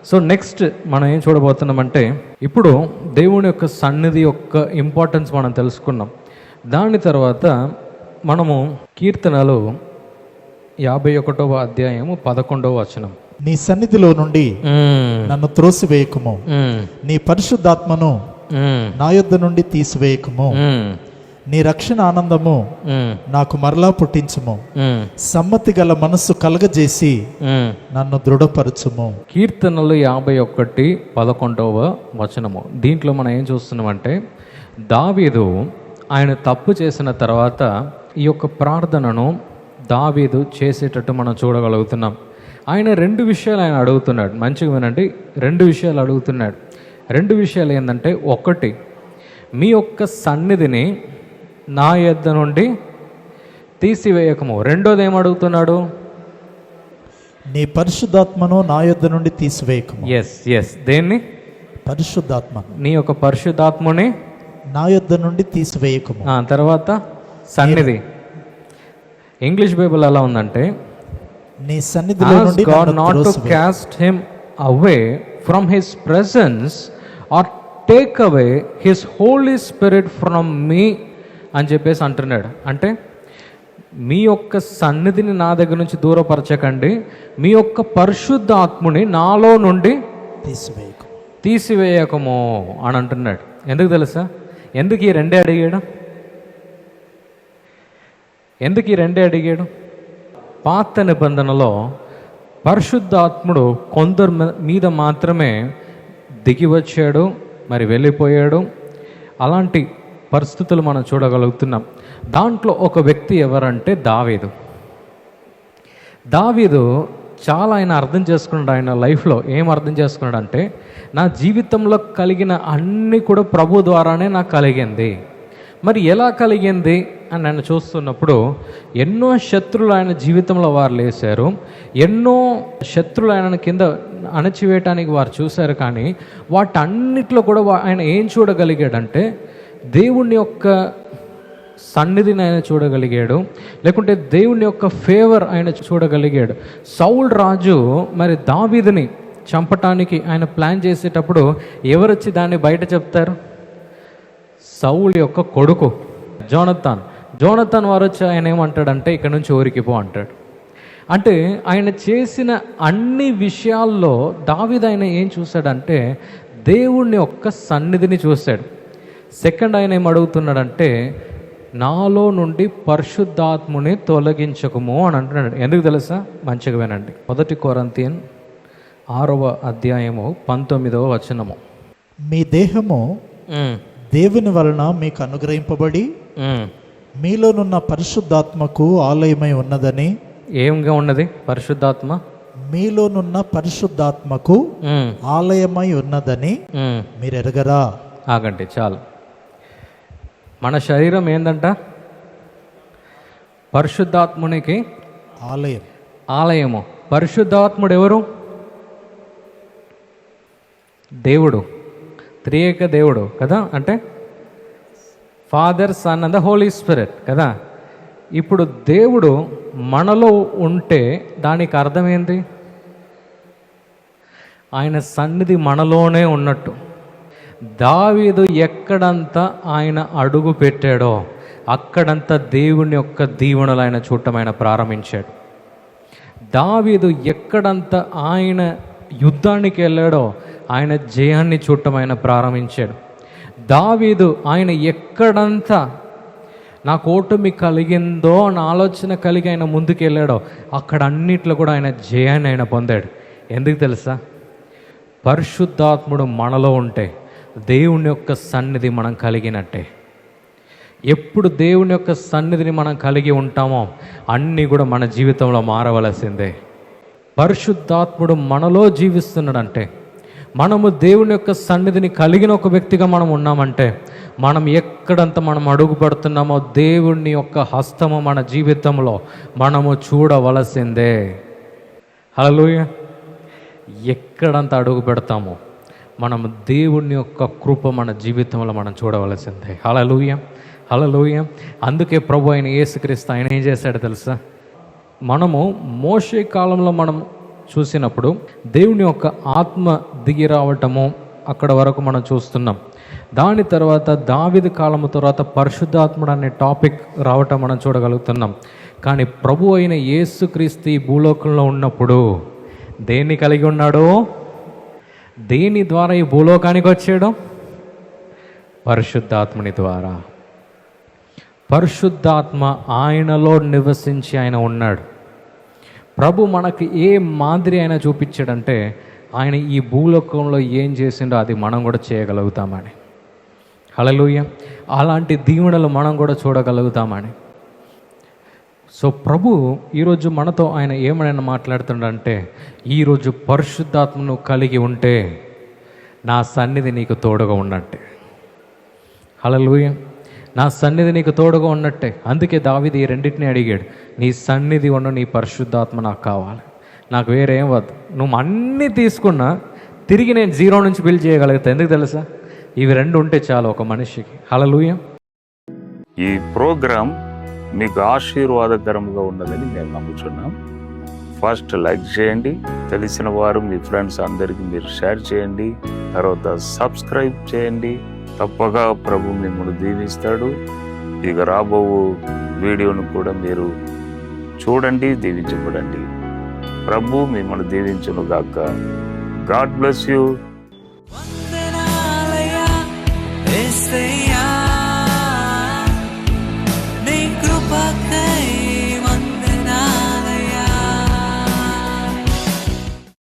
So next మనం ఏం చూడబోతున్నామంటే, ఇప్పుడు దేవుని యొక్క సన్నిధి యొక్క ఇంపార్టెన్స్ మనం తెలుసుకున్నాం. దాని తర్వాత మనము కీర్తనలు 51వ అధ్యాయము 11వ వచనం. నీ సన్నిధిలో నుండి నన్ను త్రోసివేయకుము, నీ పరిశుద్ధాత్మను నా యొద్ద నుండి తీసివేయకుము, నీ రక్షణ ఆనందము నాకు మరలా పుట్టించుము, సమ్మతి గల మనస్సు కలగజేసి నన్ను దృఢపరచుము. కీర్తనలు 51:11వ వచనము. దీంట్లో మనం ఏం చూస్తున్నామంటే, దావీదు ఆయన తప్పు చేసిన తర్వాత ఈ యొక్క ప్రార్థనను దావీదు చేసేటట్టు మనం చూడగలుగుతున్నాం. ఆయన 2 విషయాలు ఆయన అడుగుతున్నాడు. మంచిగా వినండి, 2 విషయాలు అడుగుతున్నాడు. 2 విషయాలు ఏంటంటే, ఒకటి, మీ యొక్క సన్నిధిని నా యొద్ద నుండి తీసివేయకము. రెండోది ఏం అడుగుతున్నాడు? నీ పరిశుద్ధాత్మను నా యొద్ద నుండి తీసివేయకము. ఎస్ దేన్ని? పరిశుద్ధాత్మ. నీ యొక్క పరిశుద్ధాత్మని నా యొద్ద నుండి తీసివేయకము. తర్వాత సన్నిధి. ఇంగ్లీష్ బైబిల్ ఎలా ఉందంటే, నీ సన్నిధిలో నుండి God not to cast him away from his presence or take away his Holy Spirit from me అని చెప్పేసి అంటున్నాడు. అంటే మీ యొక్క సన్నిధిని నా దగ్గర నుంచి దూరపరచకండి, మీ యొక్క పరిశుద్ధాత్ముని నాలో నుండి తీసివేయకము అని అంటున్నాడు. ఎందుకు తెలుసా? ఎందుకు ఈ రెండే అడిగాడు? పాత నిబంధనలో పరిశుద్ధాత్ముడు కొందరు మీద మాత్రమే దిగి వచ్చాడు, మరి వెళ్ళిపోయాడు. అలాంటి పరిస్థితులు మనం చూడగలుగుతున్నాం. దాంట్లో ఒక వ్యక్తి ఎవరంటే దావీదు చాలా ఆయన అర్థం చేసుకున్నాడు. ఆయన లైఫ్లో ఏం అర్థం చేసుకున్నాడు అంటే, నా జీవితంలో కలిగిన అన్నీ కూడా ప్రభు ద్వారానే నాకు కలిగింది. మరి ఎలా కలిగింది అని ఆయన చూస్తున్నప్పుడు, ఎన్నో శత్రువులు ఆయన జీవితంలో వారు లేశారు, ఎన్నో శత్రువులు ఆయన కింద అణచివేయటానికి వారు చూశారు. కానీ వాటన్నిటిలో కూడా ఆయన ఏం చూడగలిగాడంటే, దేవుని యొక్క సన్నిధిని ఆయన చూడగలిగాడు, లేకుంటే దేవుని యొక్క ఫేవర్ ఆయన చూడగలిగాడు. సౌల్ రాజు మరి దావీదుని చంపటానికి ఆయన ప్లాన్ చేసేటప్పుడు ఎవరొచ్చి దాన్ని బయట చెప్తారు? సౌల్ యొక్క కొడుకు జోనతాన్ వారు వచ్చి ఆయన ఏమంటాడంటే, ఇక్కడ నుంచి ఊరికిపో అంటాడు. అంటే ఆయన చేసిన అన్ని విషయాల్లో దావీదు ఆయన ఏం చూశాడంటే, దేవుని యొక్క సన్నిధిని చూశాడు. సెకండ్ ఆయన ఏం అడుగుతున్నాడంటే, నాలో నుండి పరిశుద్ధాత్ముని తొలగించకము అని అంటున్నాడు. ఎందుకు తెలుసా? మంచిగా వినండి. 1 కొరింథీయులు 6వ అధ్యాయము 19వ వచనము. మీ దేహము దేవుని వలన మీకు అనుగ్రహింపబడి మీలోనున్న పరిశుద్ధాత్మకు ఆలయమై ఉన్నదని. ఏంగా ఉన్నది పరిశుద్ధాత్మ? మీలోనున్న పరిశుద్ధాత్మకు ఆలయమై ఉన్నదని మీరు ఎరగరా? ఆగండి, చాలు. మన శరీరం ఏందంట? పరిశుద్ధాత్మునికి ఆలయము. పరిశుద్ధాత్ముడు ఎవరు? దేవుడు, త్రియేక దేవుడు కదా. అంటే father, son and the holy spirit కదా. ఇప్పుడు దేవుడు మనలో ఉంటే దానికి అర్థం ఏంటి? ఆయన సన్నిధి మనలోనే ఉన్నట్టు. దావీదు ఎక్కడంతా ఆయన అడుగు పెట్టాడో అక్కడంతా దేవుని యొక్క దీవెనలు ఆయన చూడటం ఆయన ప్రారంభించాడు. దావీదు ఎక్కడంతా ఆయన యుద్ధానికి వెళ్ళాడో ఆయన జయాన్ని చూడటం ఆయన ప్రారంభించాడు. దావీదు ఆయన ఎక్కడంతా నాకు ఓటమి కలిగిందో అని ఆలోచన కలిగి ఆయన ముందుకు వెళ్ళాడో అక్కడ అన్నిట్లో కూడా ఆయన జయాన్ని ఆయన పొందాడు. ఎందుకు తెలుసా? పరిశుద్ధాత్ముడు మనలో ఉంటే దేవుని యొక్క సన్నిధి మనం కలిగినట్టే. ఎప్పుడు దేవుని యొక్క సన్నిధిని మనం కలిగి ఉంటామో అన్నీ కూడా మన జీవితంలో మారవలసిందే. పరిశుద్ధాత్ముడు మనలో జీవిస్తున్నాడంటే, మనము దేవుని యొక్క సన్నిధిని కలిగిన ఒక వ్యక్తిగా మనం ఉన్నామంటే, మనం ఎక్కడంతా మనం అడుగు పడుతున్నామో దేవుని యొక్క హస్తము మన జీవితంలో మనము చూడవలసిందే. హల్లెలూయా. ఎక్కడంతా అడుగు పెడతామో మనము దేవుని యొక్క కృప మన జీవితంలో మనం చూడవలసిందే. హల్లెలూయా, హల్లెలూయా. అందుకే ప్రభు అయిన యేసుక్రీస్తు ఆయన ఏం చేశాడో తెలుసా? మనము మోషే కాలంలో మనం చూసినప్పుడు దేవుని యొక్క ఆత్మ దిగి రావటము అక్కడ వరకు మనం చూస్తున్నాం. దాని తర్వాత దావీదు కాలము తర్వాత పరిశుద్ధాత్ముడు అనే టాపిక్ రావటం మనం చూడగలుగుతున్నాం. కానీ ప్రభు అయిన యేసుక్రీస్తు ఈ భూలోకంలో ఉన్నప్పుడు దేన్ని కలిగి ఉన్నాడు? దేని ద్వారా ఈ భూలోకానికి వచ్చాడు? పరిశుద్ధాత్మని ద్వారా. పరిశుద్ధాత్మ ఆయనలో నివసించి ఆయన ఉన్నాడు. ప్రభు మనకి ఏ మాదిరి ఆయన చూపించాడంటే ఆయన ఈ భూలోకంలో ఏం చేసిండో అది మనం కూడా చేయగలుగుతామని. హల్లెలూయా. అలాంటి దీవెనలు మనం కూడా చూడగలుగుతామని. సో ప్రభు ఈరోజు మనతో ఆయన ఏమైనా మాట్లాడుతుండంటే, ఈరోజు పరిశుద్ధాత్మను కలిగి ఉంటే నా సన్నిధి నీకు తోడుగా ఉన్నట్టే. హల్లెలూయా. నా సన్నిధి నీకు తోడుగా ఉన్నట్టే. అందుకే దావీదు ఈ రెండింటిని అడిగాడు, నీ సన్నిధి ఉన్న నీ పరిశుద్ధాత్మ నాకు కావాలి, నాకు వేరేం వద్దు. నువ్వు అన్నీ తీసుకున్నా తిరిగి నేను జీరో నుంచి బిల్డ్ చేయగలుగుతా. ఎందుకు తెలుసా? ఇవి రెండు ఉంటే చాలు ఒక మనిషికి. హల్లెలూయా. ఈ ప్రోగ్రాం మీకు ఆశీర్వాదకరంగా ఉన్నదని మేము నమ్ముతున్నాం. ఫస్ట్ లైక్ చేయండి, తెలిసిన వారు మీ ఫ్రెండ్స్ అందరికీ మీరు షేర్ చేయండి, తర్వాత సబ్స్క్రైబ్ చేయండి. తప్పగా ప్రభు మిమ్మల్ని దీవిస్తాడు. ఇక రాబో వీడియోను కూడా మీరు చూడండి, దీవించబడండి. ప్రభు మిమ్మల్ని దీవించును గాక. God bless you.